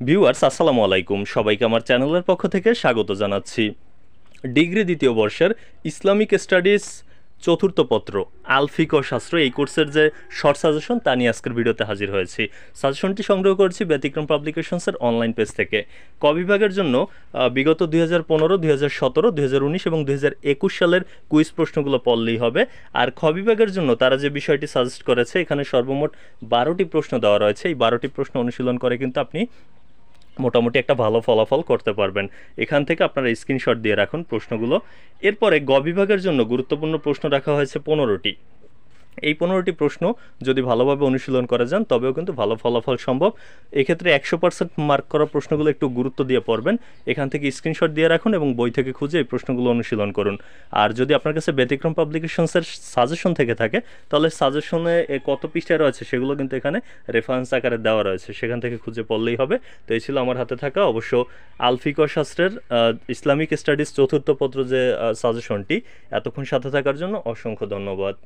Viewers আসসালামু আলাইকুম, সবাইকে আমার চ্যানেলের পক্ষ থেকে স্বাগত জানাচ্ছি। ডিগ্রি দ্বিতীয় বর্ষের ইসলামিক স্টাডিজ চতুর্থ পত্র আল ফিকহ শাস্ত্র এই কোর্সের যে শর্ট সাজেশন তা নিয়ে আজকের ভিডিওতে হাজির হয়েছি। সাজেশনটি সংগ্রহ করেছি ব্যতিক্রম পাবলিকেশনসের অনলাইন পেজ থেকে। ক বিভাগের জন্য বিগত 2015, 2017, 2019 এবং 2021 সালের কুইজ প্রশ্নগুলো পড়লেই হবে। আর খ বিভাগের জন্য তারা যে বিষয়টি সাজেস্ট করেছে, এখানে সর্বমোট 12টি প্রশ্ন দেওয়া রয়েছে। এই 12টি প্রশ্ন অনুশীলন করে কিন্তু আপনি মোটামুটি একটা ভালো ফলাফল করতে পারবেন। এখান থেকে আপনারা স্ক্রিনশট দিয়ে রাখুন প্রশ্নগুলো। এরপরে গ বিভাগের জন্য গুরুত্বপূর্ণ প্রশ্ন রাখা হয়েছে 15টি। এই 15টি প্রশ্ন যদি ভালোভাবে অনুশীলন করা যান তবেও কিন্তু ভালো ফলাফল সম্ভব। এক্ষেত্রে 100% মার্ক করা প্রশ্নগুলো একটু গুরুত্ব দিয়ে পড়বেন। এখান থেকে স্ক্রিনশট দিয়ে রাখুন এবং বই থেকে খুঁজে এই প্রশ্নগুলো অনুশীলন করুন। আর যদি আপনার কাছে ব্যতিক্রম পাবলিকেশনসের সাজেশন থেকে থাকে তাহলে সাজেশনে কত পৃষ্ঠায় রয়েছে সেগুলো কিন্তু এখানে রেফারেন্স আকারে দেওয়া রয়েছে, সেখান থেকে খুঁজে পড়লেই হবে। তো এই ছিল আমার হাতে থাকা অবশ্য আল ফিকহ শাস্ত্রের ইসলামিক স্টাডিজ চতুর্থ পত্র যে সাজেশনটি। এতক্ষণ সাথে থাকার জন্য অসংখ্য ধন্যবাদ।